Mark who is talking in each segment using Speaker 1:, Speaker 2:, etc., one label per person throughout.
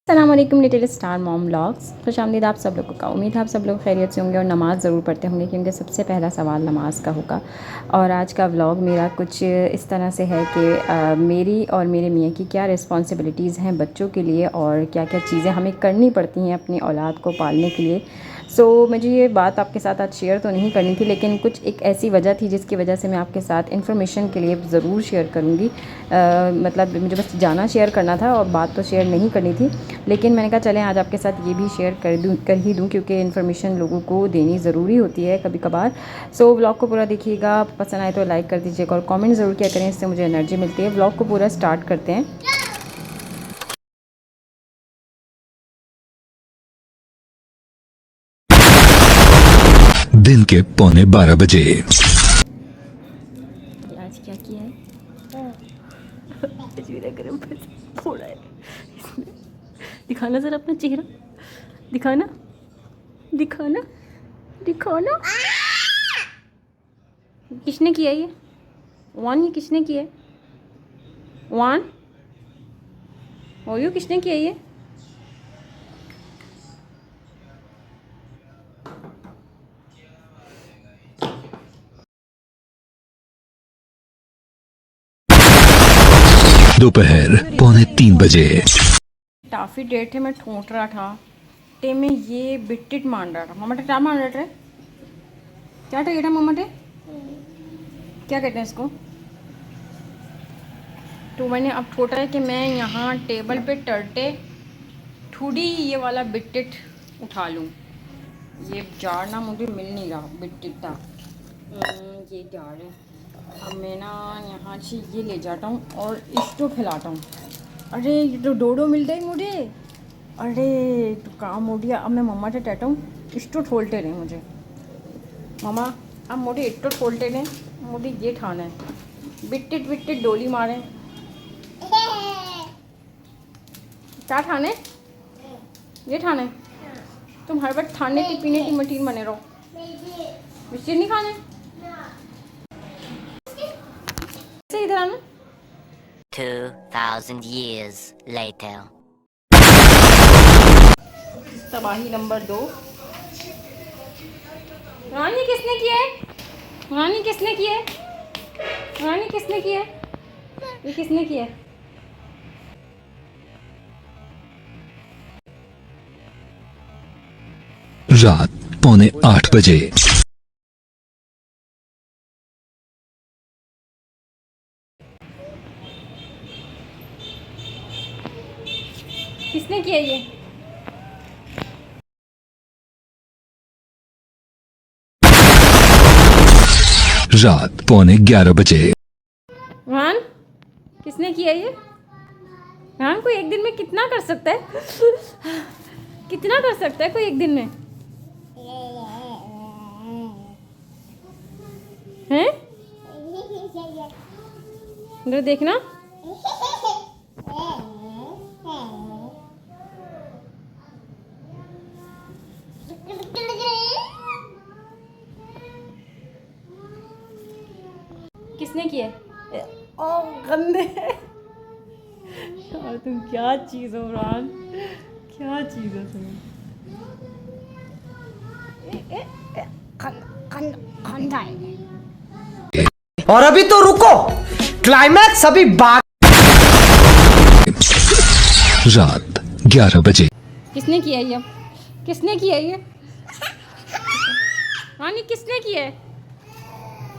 Speaker 1: अस्सलामुअलैकुम little star mom vlogs. खुश आमदीद आप सब लोगों का। उम्मीद है आप सब लोग खैरियत से होंगे और नमाज़ ज़रूर पढ़ते होंगे, क्योंकि सबसे पहला सवाल नमाज का होगा। और आज का व्लॉग मेरा कुछ इस तरह से है कि मेरी और मेरे मियाँ की क्या रिस्पॉन्सिबिलिटीज़ हैं बच्चों के लिए और क्या क्या चीज़ें हमें करनी पड़ती हैं अपनी औलाद को पालने के लिए। मुझे ये बात आपके साथ आज शेयर तो नहीं करनी थी, लेकिन कुछ एक ऐसी वजह थी जिसकी वजह से मैं आपके साथ इन्फॉर्मेशन के लिए ज़रूर शेयर करूँगी। मतलब मुझे बस जाना शेयर करना था और बात तो शेयर नहीं करनी थी, लेकिन मैंने कहा चलें आज आपके साथ ये भी शेयर कर ही दूँ, क्योंकि इन्फॉर्मेशन लोगों को देनी ज़रूरी होती है कभी कभार। व्लॉग को पूरा देखिएगा, पसंद आए तो लाइक कर दीजिएगा और कमेंट ज़रूर किया करें, इससे मुझे एनर्जी मिलती है। व्लॉग को पूरा स्टार्ट करते हैं।
Speaker 2: दिन के 11:15 बजे।
Speaker 1: आज क्या किया है? गरम फोड़ा है। दिखाना ज़रा अपना चेहरा, दिखाना दिखाना दिखाना। किसने किया ये? वन, ये किसने किया है? वन ओयो, किसने किया ये?
Speaker 2: दोपहर 2:45 बजे।
Speaker 1: टाफी डेट है, मैं ठोंट रहा था ते में ये बिट्टिट मान रहा था। मम्मा क्या मान रहे थे? क्या था ये मम्मा टे? क्या कहते हैं इसको? तो मैंने अब ठोटा है कि मैं यहाँ टेबल पे टर्टे थोड़ी ये वाला बिट्टिट उठा लूँ। ये जार ना मुझे मिल नहीं रहा बिट्टिट था। ये जार है। अब मैं ना यहाँ से ये ले जाता हूँ और इसको फैलाता हूँ। अरे ये तो डोडो मिल गई मुझे। अरे तो काम हो गया। अब मैं मम्मा से कहता हूँ इसको ठोलते रहे मुझे। मम्मा अब मुझे इट्टो ठोलते रहे, मुझे ये ठाना है। बिट्टिट बिट्टिट डोली मारे। क्या ठाने? ये ठाने? तुम हर वक्त खाने की पीने की मशीन बने रहो। बिस्किट नहीं खाने? इधर आना।
Speaker 3: 2000 years later.
Speaker 1: तबाही नंबर 2। रानी किसने किया है? रानी किसने किया है? रानी किसने किया है? ये किसने किया है?
Speaker 2: रात 7:45 बजे।
Speaker 1: किसने किया ये?
Speaker 2: रात 11:15 बजे।
Speaker 1: रान किसने किया ये? रान कोई एक दिन में कितना कर सकता है? कितना कर सकता है कोई एक दिन में? हैं? इधर देखना। किसने किया? ओ गंदे। यार तुम क्या चीज़ हो रान, क्या चीज़ हो तुम।
Speaker 4: और अभी तो रुको, क्लाइमैक्स अभी
Speaker 2: रात 11 बजे।
Speaker 1: किसने किया ये? किसने किया ये? रानी किसने किया है?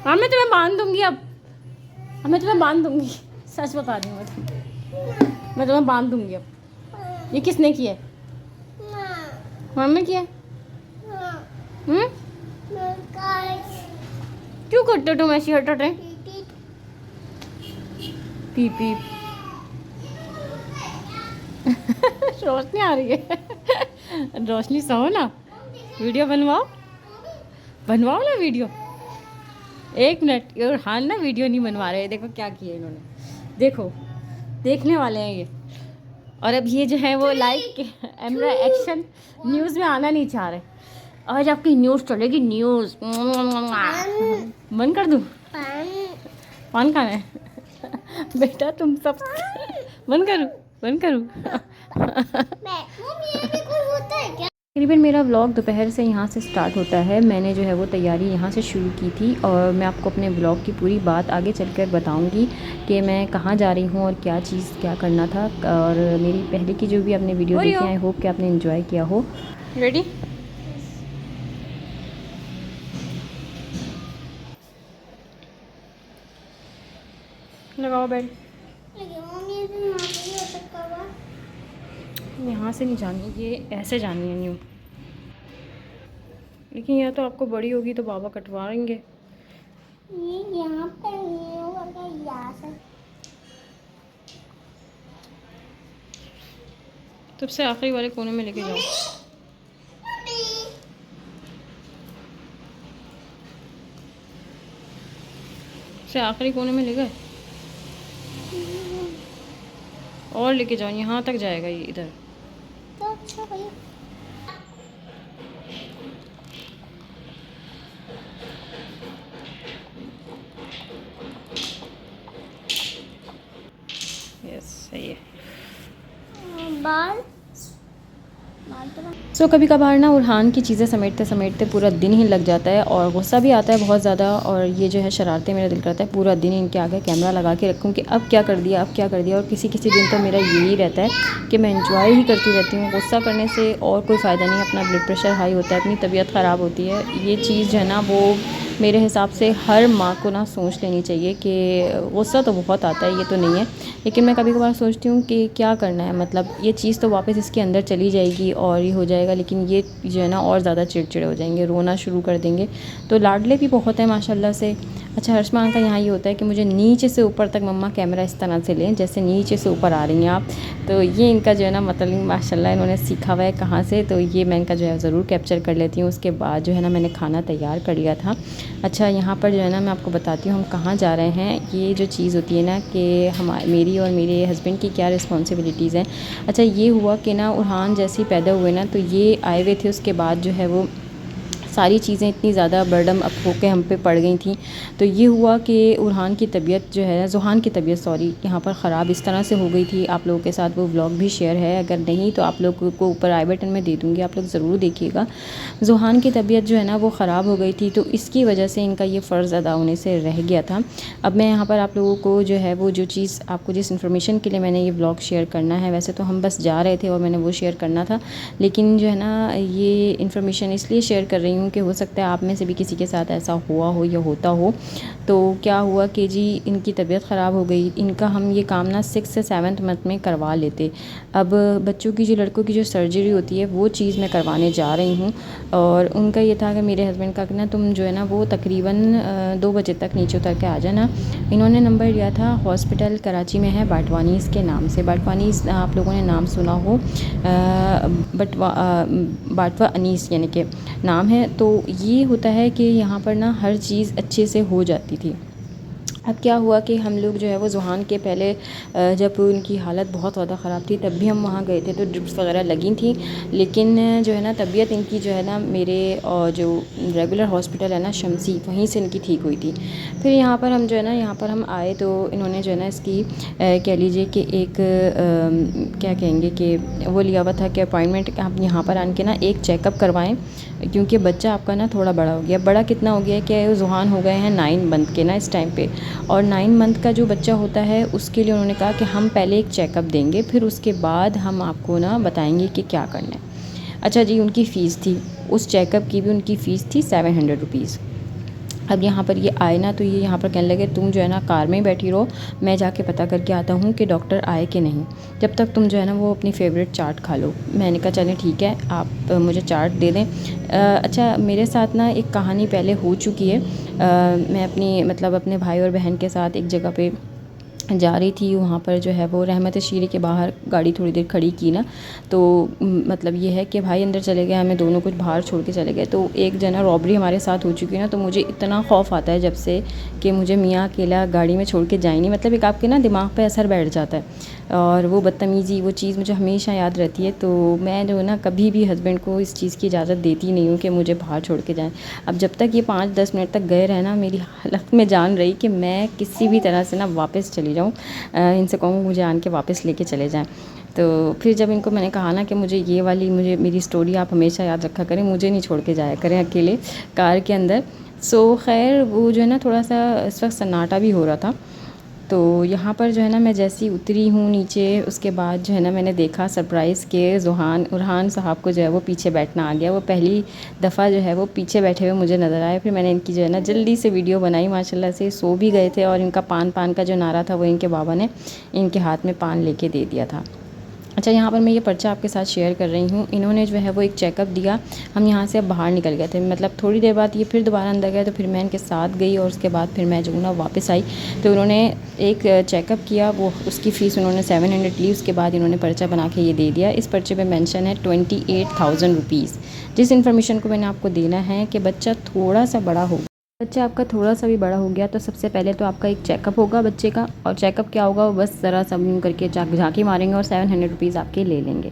Speaker 1: हाँ मैं तुम्हें बांध दूंगी अब मैं तुम्हें बांध दूंगी। सच बता रही हूँ मैं तुम्हें बांध दूंगी अब। ये किसने किया है? मम्मी किया है? क्यों करते हो तुम ऐसी हरकतें? P P. रोशनी आ रही है। रोशनी सो ना, वीडियो बनवाओ ना वीडियो। एक मिनट। और हाँ ना वीडियो नहीं बनवा रहे। देखो क्या किया इन्होंने, देखो देखने वाले हैं ये। और अब ये जो है वो लाइक एमरा एक्शन न्यूज़ में आना नहीं चाह रहे। आज आपकी न्यूज़ चलेगी, न्यूज़। बंद कर दूँ? पान खाना है? बेटा तुम सब बंद करूँ? तकरीबन मेरा व्लॉग दोपहर से यहाँ से स्टार्ट होता है। मैंने जो है वो तैयारी यहाँ से शुरू की थी और मैं आपको अपने व्लॉग की पूरी बात आगे चलकर बताऊँगी कि मैं कहाँ जा रही हूँ और क्या चीज़ क्या करना था। और मेरी पहले की जो भी आपने वीडियो देखी, आई होप कि आपने एंजॉय किया हो। रेडी? लगाओ बेल्ट। यहाँ से नहीं जानी, ये ऐसे जानी है न्यू। लेकिन या तो आपको बड़ी होगी तो बाबा कटवाएंगे।
Speaker 5: ये यहाँ पे नहीं होगा, यहाँ से।
Speaker 1: सबसे आखिरी वाले कोने में लेके जाओ। सबसे आखिरी कोने में ले गए और लेके जाओ, यहाँ तक जाएगा ये इधर।
Speaker 5: तो अच्छा भाई।
Speaker 1: यस, सही है।
Speaker 5: बाल
Speaker 1: सो कभी कभार ना उरहान की चीज़ें समेटते समेटते पूरा दिन ही लग जाता है और गुस्सा भी आता है बहुत ज़्यादा। और ये जो है शरारतें, मेरा दिल करता है पूरा दिन इनके आगे कैमरा लगा के रखूँ कि अब क्या कर दिया, अब क्या कर दिया। और किसी किसी दिन तो मेरा यही रहता है कि मैं एंजॉय ही करती रहती हूँ। गुस्सा करने से और कोई फ़ायदा नहीं, अपना ब्लड प्रेशर हाई होता है, अपनी तबीयत ख़राब होती है। ये चीज़ जो है ना वो मेरे हिसाब से हर माँ को ना सोच लेनी चाहिए कि गुस्सा तो बहुत आता है, ये तो नहीं है, लेकिन मैं कभी कभार सोचती हूँ कि क्या करना है, मतलब ये चीज़ तो वापस इसके अंदर चली जाएगी और ये हो जाएगा, लेकिन ये जो है ना और ज़्यादा चिड़चिड़े हो जाएंगे, रोना शुरू कर देंगे। तो लाडले भी बहुत है माशाल्लाह से। अच्छा, हर्षमान का यहाँ ये होता है कि मुझे नीचे से ऊपर तक मम्मा कैमरा इस तरह से लें जैसे नीचे से ऊपर आ रही हैं आप। तो ये इनका जो है ना मतलब माशाल्लाह इन्होंने सीखा हुआ है कहाँ से, तो ये मैं इनका जो है ज़रूर कैप्चर कर लेती हूँ। उसके बाद जो है ना मैंने खाना तैयार कर लिया था। अच्छा, यहाँ पर जो है ना मैं आपको बताती हूँ हम कहाँ जा रहे हैं। ये जो चीज़ होती है ना कि मेरी और मेरे हस्बैंड की क्या रिस्पॉन्सिबिलिटीज़ हैं। अच्छा, ये हुआ कि ना उरहान जैसे ही पैदा हुए ना तो ये आए हुए थे, उसके बाद जो है वो सारी चीज़ें इतनी ज़्यादा बर्डन अप होके हम पे पड़ गई थी। तो ये हुआ कि उरहान की तबीयत जो है, ज़ुहान की तबीयत सॉरी, यहाँ पर ख़राब इस तरह से हो गई थी। आप लोगों के साथ वो व्लॉग भी शेयर है, अगर नहीं तो आप लोगों को ऊपर आई बटन में दे दूँगी, आप लोग ज़रूर देखिएगा। ज़ुहान की तबीयत जो है ना वो ख़राब हो गई थी, तो इसकी वजह से इनका ये फ़र्ज़ अदा होने से रह गया था। अब मैं यहाँ पर आप लोगों को जो है वो जो चीज़ आपको जिस इन्फॉर्मेशन के लिए मैंने ये व्लॉग शेयर करना है, वैसे तो हम बस जा रहे थे और मैंने वो शेयर करना था, लेकिन जो है ना ये इन्फॉर्मेशन इसलिए शेयर कर रही हूँ कि हो सकता है आप में से भी किसी के साथ ऐसा हुआ हो या होता हो। तो क्या हुआ कि जी इनकी तबीयत ख़राब हो गई। इनका हम ये काम ना 6 से 7 मंथ में करवा लेते। अब बच्चों की जो, लड़कों की जो सर्जरी होती है वो चीज़ मैं करवाने जा रही हूँ। और उनका ये था कि मेरे हस्बैंड का कि ना तुम जो है ना वो तकरीबन 2 बजे तक नीचे उतर के आ जाना। इन्होंने नंबर लिया था, हॉस्पिटल कराची में है बाटवानीस के नाम से। बाटवानीस आप लोगों ने नाम सुना हो, बाटवा अनीस यानी कि नाम है। तो ये होता है कि यहाँ पर ना हर चीज़ अच्छे से हो जाती थी। अब क्या हुआ कि हम लोग जो है वो ज़ुहान के पहले जब उनकी हालत बहुत ज़्यादा ख़राब थी तब भी हम वहाँ गए थे, तो ड्रिप्स वगैरह लगी थी, लेकिन जो है ना तबीयत इनकी जो है ना मेरे जो रेगुलर हॉस्पिटल है ना शमसी, वहीं से इनकी ठीक हुई थी। फिर यहाँ पर हम जो है ना यहाँ पर हम आए तो इन्होंने जो है ना इसकी कह लीजिए कि एक क्या कहेंगे कि वो लिया हुआ था कि अपॉइंटमेंट आप यहाँ पर आन के ना एक चेकअप करवाएँ, क्योंकि बच्चा आपका ना थोड़ा बड़ा हो गया। बड़ा कितना हो गया है कि ज़ुहान हो गए हैं 9 मंथ के ना इस टाइम पे, और 9 मंथ का जो बच्चा होता है उसके लिए उन्होंने कहा कि हम पहले एक चेकअप देंगे, फिर उसके बाद हम आपको ना बताएंगे कि क्या करना है। अच्छा जी, उनकी फ़ीस थी, उस चेकअप की भी उनकी फ़ीस थी 700 रुपीज़। अब यहाँ पर ये आए ना तो ये यहाँ पर कहने लगे तुम जो है ना कार में ही बैठी रहो, मैं जाके पता करके आता हूँ कि डॉक्टर आए कि नहीं, जब तक तुम जो है ना वो अपनी फ़ेवरेट चाट खा लो। मैंने कहा चलें ठीक है, आप मुझे चाट दे दें। अच्छा, मेरे साथ ना एक कहानी पहले हो चुकी है। मैं अपनी मतलब अपने भाई और बहन के साथ एक जगह पे जा रही थी, वहाँ पर जो है वो रहमत शीरे के बाहर गाड़ी थोड़ी देर खड़ी की ना, तो मतलब ये है कि भाई अंदर चले गए, हमें दोनों कुछ बाहर छोड़ के चले गए। तो एक जना रॉबरी हमारे साथ हो चुकी है ना, तो मुझे इतना खौफ आता है जब से कि मुझे मियाँ अकेला गाड़ी में छोड़ के जाए नहीं, मतलब एक आपके ना दिमाग पे असर बैठ जाता है और वो बदतमीज़ी वो चीज़ मुझे हमेशा याद रहती है। तो मैं जो है ना कभी भी हस्बैंड को इस चीज़ की इजाज़त देती नहीं हूँ कि मुझे बाहर छोड़ के जाएँ। अब जब तक ये 5-10 मिनट तक गए रहे ना, मेरी हालत में जान रही कि मैं किसी भी तरह से ना वापस चली जाऊँ, इनसे कहूँ मुझे आन के वापस लेके चले जाएँ। तो फिर जब इनको मैंने कहा ना कि मुझे ये वाली मुझे मेरी स्टोरी आप हमेशा याद रखा करें, मुझे नहीं छोड़ के जाया करें अकेले कार के अंदर। सो खैर वो जो है ना थोड़ा सा इस वक्त सन्नाटा भी हो रहा था। तो यहाँ पर जो है ना मैं जैसी उतरी हूँ नीचे, उसके बाद जो है ना मैंने देखा सरप्राइज़ के उरहान साहब को जो है वो पीछे बैठना आ गया। वो पहली दफ़ा जो है वो पीछे बैठे हुए मुझे नज़र आए। फिर मैंने इनकी जो है ना जल्दी से वीडियो बनाई। माशाल्लाह से सो भी गए थे और इनका पान का जो नारा था वो इनके बाबा ने इनके हाथ में पान लेके दे दिया था। अच्छा, यहाँ पर मैं ये पर्चा आपके साथ शेयर कर रही हूँ। इन्होंने जो है वो एक चेकअप दिया। हम यहाँ से अब बाहर निकल गए थे, मतलब थोड़ी देर बाद ये फिर दोबारा अंदर गए, तो फिर मैं इनके साथ गई और उसके बाद फिर मैं जो ना वापस आई। तो उन्होंने एक चेकअप किया, वो उसकी फ़ीस उन्होंने 700 ली। उसके बाद इन्होंने पर्चा बना के ये दे दिया। इस पर्चे पे मेंशन है 28,000 रुपीज़। जिस इन्फॉर्मेशन को मैंने आपको देना है कि बच्चा थोड़ा सा बड़ा हो, बच्चा आपका थोड़ा सा भी बड़ा हो गया तो सबसे पहले तो आपका एक चेकअप होगा बच्चे का। और चेकअप क्या होगा, वो बस ज़रा सा यूँ करके झांकी मारेंगे और 700 रुपीज़ आपके ले लेंगे।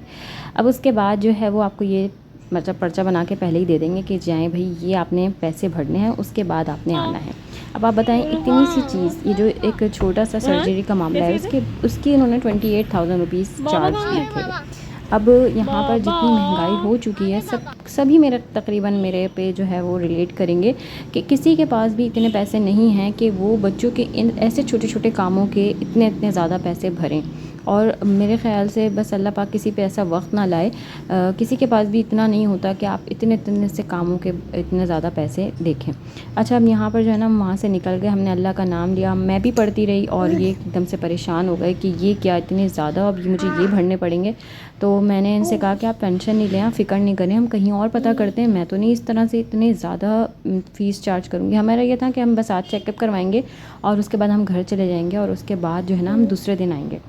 Speaker 1: अब उसके बाद जो है वो आपको ये मतलब पर्चा बना के पहले ही दे देंगे कि जाएँ भाई ये आपने पैसे भरने हैं, उसके बाद आपने आना है। अब आप बताएं, इतनी सी चीज़, ये जो एक छोटा सा सर्जरी का मामला है उसकी इन्होंने 28,000 रुपीज़ चार्ज किए थे। अब यहाँ पर जितनी महंगाई हो चुकी है, सभी मेरा तकरीबन मेरे पे जो है वो रिलेट करेंगे कि किसी के पास भी इतने पैसे नहीं हैं कि वो बच्चों के इन ऐसे छोटे छोटे कामों के इतने ज़्यादा पैसे भरें। और मेरे ख़्याल से बस अल्लाह पाक किसी पे ऐसा वक्त ना लाए, किसी के पास भी इतना नहीं होता कि आप इतने से कामों के इतने ज़्यादा पैसे देखें। अच्छा, अब यहाँ पर जो है ना वहाँ से निकल गए, हमने अल्लाह का नाम लिया, मैं भी पढ़ती रही और ये एकदम से परेशान हो गए कि ये क्या इतने ज़्यादा, अब मुझे ये भरने पड़ेंगे। तो मैंने इनसे कहा कि आप टेंशन नहीं लें, आप फ़िक्र नहीं करें, हम कहीं और पता करते हैं, मैं तो नहीं इस तरह से इतने ज़्यादा फ़ीस चार्ज करूँगी। हमारा ये था कि हम बस आज चेकअप करवाएंगे और उसके बाद हम घर चले जाएंगे और उसके बाद जो है ना हम दूसरे दिन आएंगे।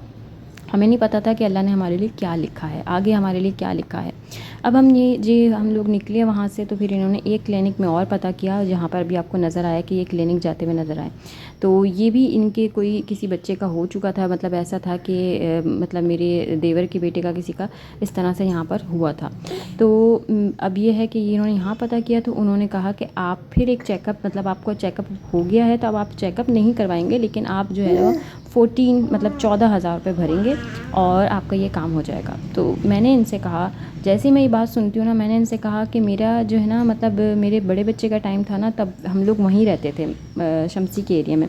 Speaker 1: हमें नहीं पता था कि अल्लाह ने हमारे लिए क्या लिखा है, आगे हमारे लिए क्या लिखा है। अब हम लोग निकले वहाँ से, तो फिर इन्होंने एक क्लिनिक में और पता किया, जहाँ पर भी आपको नज़र आया कि ये क्लिनिक जाते हुए नज़र आए। तो ये भी इनके कोई किसी बच्चे का हो चुका था, मतलब ऐसा था कि मतलब मेरे देवर के बेटे का किसी का इस तरह से यहाँ पर हुआ था। तो अब ये है कि इन्होंने यहाँ पता किया, तो उन्होंने कहा कि आप फिर एक चेकअप, मतलब आपको चेकअप हो गया है तो अब आप चेकअप नहीं करवाएंगे, लेकिन आप जो है वो 14,000 रुपये भरेंगे और आपका ये काम हो जाएगा। तो मैंने इनसे कहा, जैसे ही मैं ये बात सुनती हूँ ना, मैंने इनसे कहा कि मेरा जो है ना मतलब मेरे बड़े बच्चे का टाइम था ना, तब हम लोग वहीं रहते थे शमसी के एरिया में।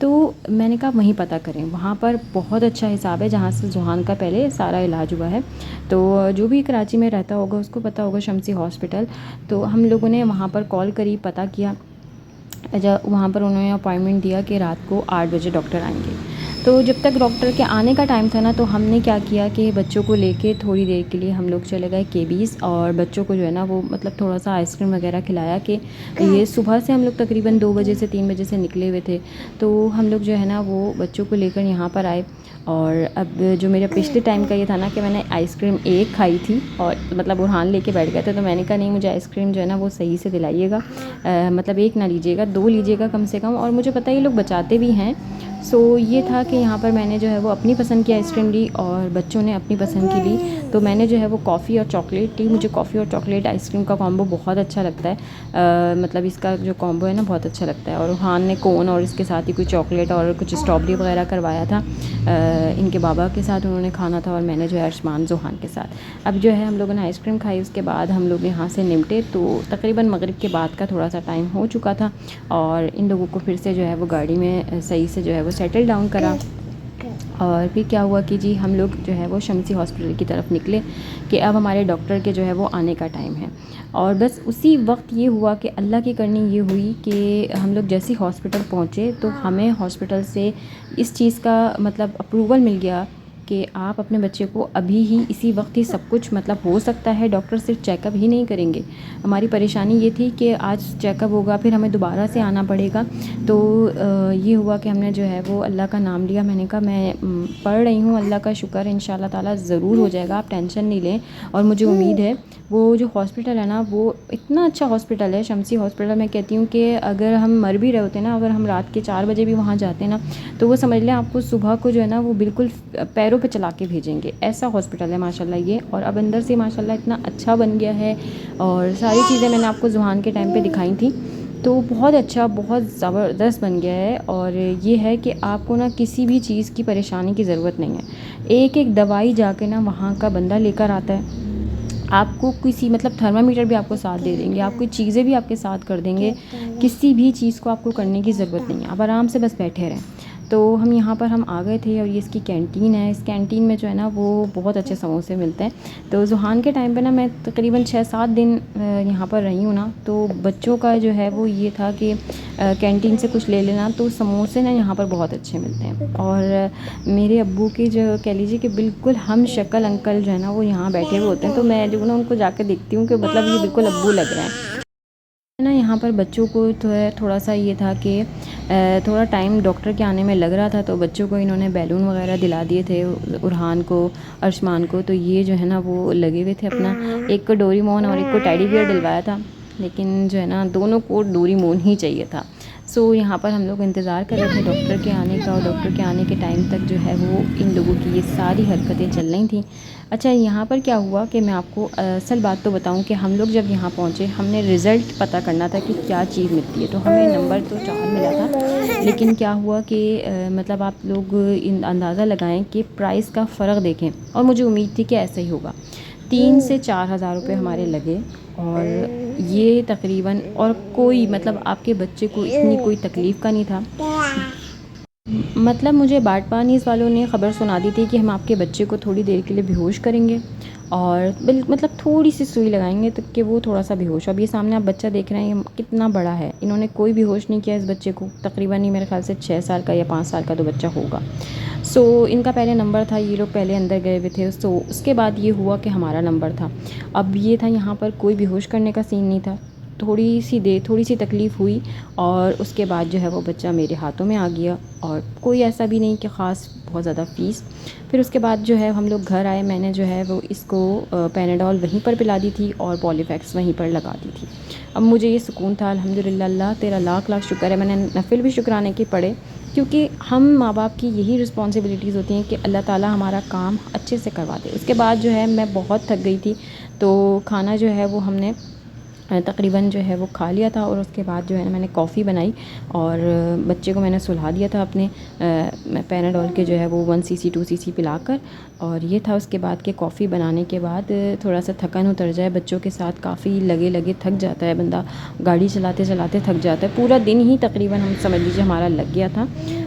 Speaker 1: तो मैंने कहा वहीं पता करें, वहाँ पर बहुत अच्छा हिसाब है जहाँ से जुहान का पहले सारा इलाज हुआ है। तो जो भी कराची में रहता होगा उसको पता होगा शमसी हॉस्पिटल। तो हम लोगों ने वहाँ पर कॉल करी, पता किया। जब वहाँ पर उन्होंने अपॉइंटमेंट दिया कि रात को 8 बजे डॉक्टर आएंगे। तो जब तक डॉक्टर के आने का टाइम था ना, तो हमने क्या किया कि बच्चों को लेके थोड़ी देर के लिए हम लोग चले गए केबीज़, और बच्चों को जो है ना वो मतलब थोड़ा सा आइसक्रीम वगैरह खिलाया। कि ये सुबह से हम लोग तकरीबन 2 बजे से 3 बजे से निकले हुए थे, तो हम लोग जो है ना वो बच्चों को लेकर यहाँ पर आए। और अब जो मेरा पिछले टाइम का ये था ना कि मैंने आइसक्रीम एक खाई थी और मतलब बुरहान लेके बैठ गया था, तो मैंने कहा नहीं, मुझे आइसक्रीम जो है ना वो सही से दिलाइएगा, मतलब एक ना लीजिएगा, 2 लीजिएगा कम से कम। और मुझे पता है ये लोग बचाते भी हैं। सो ये था कि यहाँ पर मैंने जो है वो अपनी पसंद की आइसक्रीम ली और बच्चों ने अपनी पसंद की ली। तो मैंने जो है वो कॉफ़ी और चॉकलेट ली। मुझे कॉफ़ी और चॉकलेट आइसक्रीम का कॉम्बो बहुत अच्छा लगता है, मतलब इसका जो कॉम्बो है ना बहुत अच्छा लगता है। और हान ने कोन और इसके साथ ही कुछ चॉकलेट और कुछ स्ट्रॉबेरी वगैरह करवाया था, इनके बाबा के साथ उन्होंने खाना था, और मैंने जो है अरशमान जोहान के साथ। अब जो है हम लोगों ने आइसक्रीम खाई, उसके बाद हम लोग यहाँ से निपटे। तो तकरीबन मगरिब के बाद का थोड़ा सा टाइम हो चुका था, और इन लोगों को फिर से जो है वो गाड़ी में सही से जो है वो सेटल डाउन करा। और फिर क्या हुआ कि जी हम लोग जो है वो शमसी हॉस्पिटल की तरफ निकले कि अब हमारे डॉक्टर के जो है वो आने का टाइम है। और बस उसी वक्त ये हुआ कि अल्लाह की करनी ये हुई कि हम लोग जैसे हॉस्पिटल पहुँचे तो हमें हॉस्पिटल से इस चीज़ का मतलब अप्रूवल मिल गया कि आप अपने बच्चे को अभी ही इसी वक्त ही सब कुछ मतलब हो सकता है, डॉक्टर सिर्फ चेकअप ही नहीं करेंगे। हमारी परेशानी ये थी कि आज चेकअप होगा, फिर हमें दोबारा से आना पड़ेगा। तो ये हुआ कि हमने जो है वो अल्लाह का नाम लिया। मैंने कहा मैं पढ़ रही हूँ, अल्लाह का शुक्र है, इंशाल्लाह ताला ज़रूर हो जाएगा, आप टेंशन नहीं लें। और मुझे उम्मीद है वो जो हॉस्पिटल है ना वो इतना अच्छा हॉस्पिटल है शमसी हॉस्पिटल। मैं कहती हूँ कि अगर हम मर भी रहे होते ना, अगर हम रात के 4 बजे भी वहाँ जाते ना, तो वो समझ लें आपको सुबह को जो है ना वो बिल्कुल पैरों पे चला के भेजेंगे, ऐसा हॉस्पिटल है माशाल्लाह ये। और अब अंदर से माशाल्लाह इतना अच्छा बन गया है, और सारी चीज़ें मैंने आपको जुहान के टाइम पे दिखाई थी। तो बहुत अच्छा, बहुत ज़बरदस्त बन गया है। और ये है कि आपको ना किसी भी चीज़ की परेशानी की ज़रूरत नहीं है। एक एक दवाई जाके ना वहाँ का बंदा लेकर आता है। आपको किसी मतलब थर्मामीटर भी आपको साथ दे देंगे, आपको चीज़ें भी आपके साथ कर देंगे। किसी भी चीज़ को आपको करने की ज़रूरत नहीं है, आप आराम से बस बैठे रहें। तो हम यहाँ पर हम आ गए थे और ये इसकी कैंटीन है। इस कैंटीन में जो है ना वो बहुत अच्छे समोसे मिलते हैं। तो ज़ुहान के टाइम पे ना मैं तकरीबन 6-7 दिन यहाँ पर रही हूँ ना, तो बच्चों का जो है वो ये था कि कैंटीन से कुछ ले लेना। तो समोसे ना यहाँ पर बहुत अच्छे मिलते हैं। और मेरे अब्बू के जो कह लीजिए कि बिल्कुल हम शक्ल अंकल जो है ना वो यहाँ बैठे हुए होते हैं। तो मैं जो ना उनको जाकर देखती हूँ कि मतलब ये बिल्कुल अब्बू लग रहे हैं ना। यहाँ पर बच्चों को तो है थोड़ा सा ये था कि थोड़ा टाइम डॉक्टर के आने में लग रहा था, तो बच्चों को इन्होंने बैलून वगैरह दिला दिए थे, उरहान को, अर्शमान को। तो ये जो है ना वो लगे हुए थे अपना, एक को डोरीमोन और एक को टेडी बियर दिलवाया था, लेकिन जो है ना दोनों को डोरीमोन ही चाहिए था। सो यहाँ पर हम लोग इंतज़ार कर रहे थे डॉक्टर के आने का, और डॉक्टर के आने के टाइम तक जो है वो इन लोगों की ये सारी हरकतें चल रही थी। अच्छा, यहाँ पर क्या हुआ कि मैं आपको असल बात तो बताऊँ कि हम लोग जब यहाँ पहुँचे, हमने रिज़ल्ट पता करना था कि क्या चीज़ मिलती है। तो हमें नंबर तो 4 मिला था, लेकिन क्या हुआ कि मतलब आप लोग अंदाज़ा लगाएं कि प्राइस का फ़र्क देखें। और मुझे उम्मीद थी कि ऐसा ही होगा। 3 से 4 हज़ार रुपये हमारे लगे। और ये तकरीबन, और कोई मतलब आपके बच्चे को इतनी कोई तकलीफ़ का नहीं था। मतलब मुझे बाटपानीस वालों ने ख़बर सुना दी थी कि हम आपके बच्चे को थोड़ी देर के लिए बेहोश करेंगे और मतलब थोड़ी सी सुई लगाएंगे तो कि वो थोड़ा सा बेहोश। अब ये सामने आप बच्चा देख रहे हैं, ये कितना बड़ा है। इन्होंने कोई बेहोश नहीं किया इस बच्चे को। तकरीबन ही मेरे ख्याल से 6 साल का या 5 साल का तो बच्चा होगा। सो इनका पहले नंबर था, ये लोग पहले अंदर गए हुए थे। सो उसके बाद ये हुआ कि हमारा नंबर था। अब ये था, यहाँ पर कोई बेहोश करने का सीन नहीं था। थोड़ी सी तकलीफ़ हुई और उसके बाद जो है वो बच्चा मेरे हाथों में आ गया। और कोई ऐसा भी नहीं कि ख़ास बहुत ज़्यादा फ़ीस। फिर उसके बाद जो है हम लोग घर आए, मैंने जो है वो इसको पैनाडोल वहीं पर पिला दी थी और पॉलीफैक्स वहीं पर लगा दी थी। अब मुझे ये सुकून था, अल्हम्दुलिल्लाह, अल्लाह तेरा लाख लाख शुक्र है। मैंने नफिल भी शुक्राने के पढ़े, क्योंकि हम माँ बाप की यही रिस्पॉन्सिबिलिटीज़ होती हैं कि अल्लाह ताला हमारा काम अच्छे से करवा दे। उसके बाद जो है मैं बहुत थक गई थी, तो खाना जो है वो हमने तकरीबन जो है वो खा लिया था। और उसके बाद जो है ना मैंने कॉफ़ी बनाई और बच्चे को मैंने सुला दिया था अपने पैनाडोल के जो है वो 1 cc 2 cc पिलाकर। और ये था उसके बाद के कॉफ़ी बनाने के बाद थोड़ा सा थकान उतर जाए। बच्चों के साथ काफ़ी लगे लगे थक जाता है बंदा, गाड़ी चलाते चलाते थक जाता है। पूरा दिन ही तकरीबन हम समझ लीजिए हमारा लग गया था।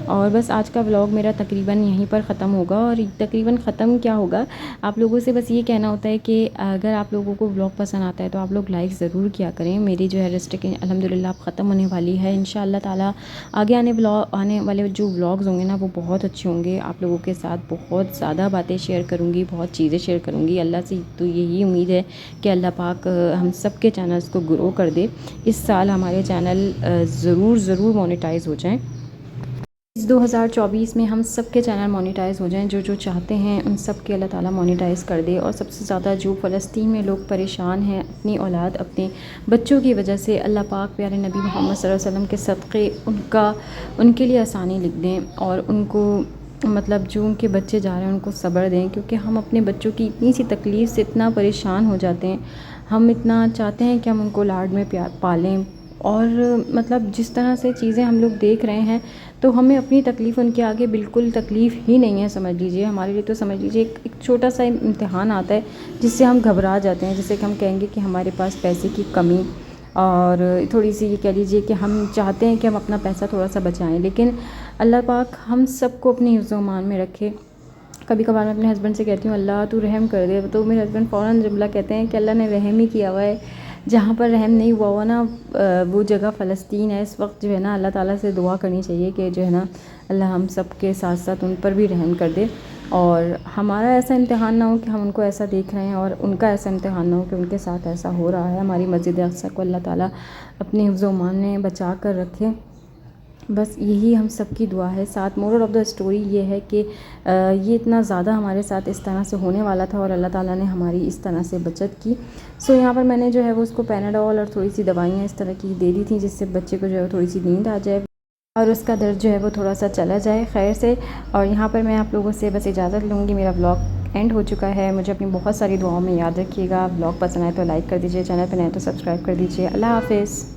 Speaker 1: और बस आज का व्लॉग मेरा तकरीबन यहीं पर ख़त्म होगा। और तकरीबन ख़त्म क्या होगा, आप लोगों से बस ये कहना होता है कि अगर आप लोगों को व्लॉग पसंद आता है तो आप लोग लाइक ज़रूर किया करें। मेरी जो है रेस्ट्रिक्शन अल्हम्दुलिल्लाह अब ख़त्म होने वाली है इंशाअल्लाह ताला। आगे आने वाले जो व्लॉग्स होंगे ना वो बहुत अच्छे होंगे। आप लोगों के साथ बहुत ज़्यादा बातें शेयर करूँगी, बहुत चीज़ें शेयर करूँगी। अल्लाह से तो यही उम्मीद है कि अल्लाह पाक हम सब के चैनल्स को ग्रो कर दे। इस साल हमारे चैनल ज़रूर मोनेटाइज़ हो जाएँ। इस 2024 में हम सब के चैनल मोनेटाइज़ हो जाएं। जो चाहते हैं उन सब के अल्लाह ताला मोनेटाइज़ कर दे। और सबसे ज़्यादा जो फ़लस्तीन में लोग परेशान हैं अपनी औलाद, अपने बच्चों की वजह से, अल्लाह पाक प्यारे नबी मोहम्मद सल्लल्लाहु अलैहि वसल्लम के सदक़े उनके लिए आसानी लिख दें। और उनको मतलब जो उनके बच्चे जा रहे हैं उनको सब्र दें, क्योंकि हम अपने बच्चों की इतनी सी तकलीफ़ से इतना परेशान हो जाते हैं। हम इतना चाहते हैं कि हम उनको लाड में प्यार पालें। और मतलब जिस तरह से चीज़ें हम लोग देख रहे हैं, तो हमें अपनी तकलीफ़ उनके आगे बिल्कुल तकलीफ़ ही नहीं है। समझ लीजिए हमारे लिए तो समझ लीजिए एक छोटा सा इम्तिहान आता है जिससे हम घबरा जाते हैं। जैसे कि हम कहेंगे कि हमारे पास पैसे की कमी, और थोड़ी सी ये कह लीजिए कि हम चाहते हैं कि हम अपना पैसा थोड़ा सा बचाएं, लेकिन अल्लाह पाक हम सबको अपनी हिफ्ज़ मान में रखे। कभी कभार मैं अपने हस्बैंड से कहती हूँ अल्लाह तू रहम कर दे, तो मेरे हस्बैंड फ़ौरन जुमला कहते हैं कि अल्लाह ने रहम ही किया हुआ है। जहाँ पर रहम नहीं हुआ हुआ ना वो जगह फ़लस्तीन है। इस वक्त जो है ना अल्लाह ताला से दुआ करनी चाहिए कि जो है ना अल्लाह हम सब के साथ साथ उन पर भी रहम कर दे। और हमारा ऐसा इम्तिहान ना हो कि हम उनको ऐसा देख रहे हैं, और उनका ऐसा इम्तिहान ना हो कि उनके साथ ऐसा हो रहा है। हमारी मस्जिद अक़सा को अल्लाह ताला अपने हिफ्ज़ व ईमान में बचा कर रखे। बस यही हम सब की दुआ है। साथ मोरल ऑफ़ द स्टोरी ये है कि ये इतना ज़्यादा हमारे साथ इस तरह से होने वाला था और अल्लाह ताला ने हमारी इस तरह से बचत की। सो यहाँ पर मैंने जो है वो उसको पैनाडोल और थोड़ी सी दवाइयाँ इस तरह की दे दी थी जिससे बच्चे को जो है थोड़ी सी नींद आ जाए और उसका दर्द जो है वो थोड़ा सा चला जाए खैर से। और यहाँ पर मैं आप लोगों से बस इजाज़त लूँगी। मेरा ब्लॉग एंड हो चुका है। मुझे अपनी बहुत सारी दुआओं में याद रखिएगा। ब्लॉग पसंद आए तो लाइक कर दीजिए, चैनल पर नए तो सब्सक्राइब कर दीजिए। अल्लाह हाफ़िज़।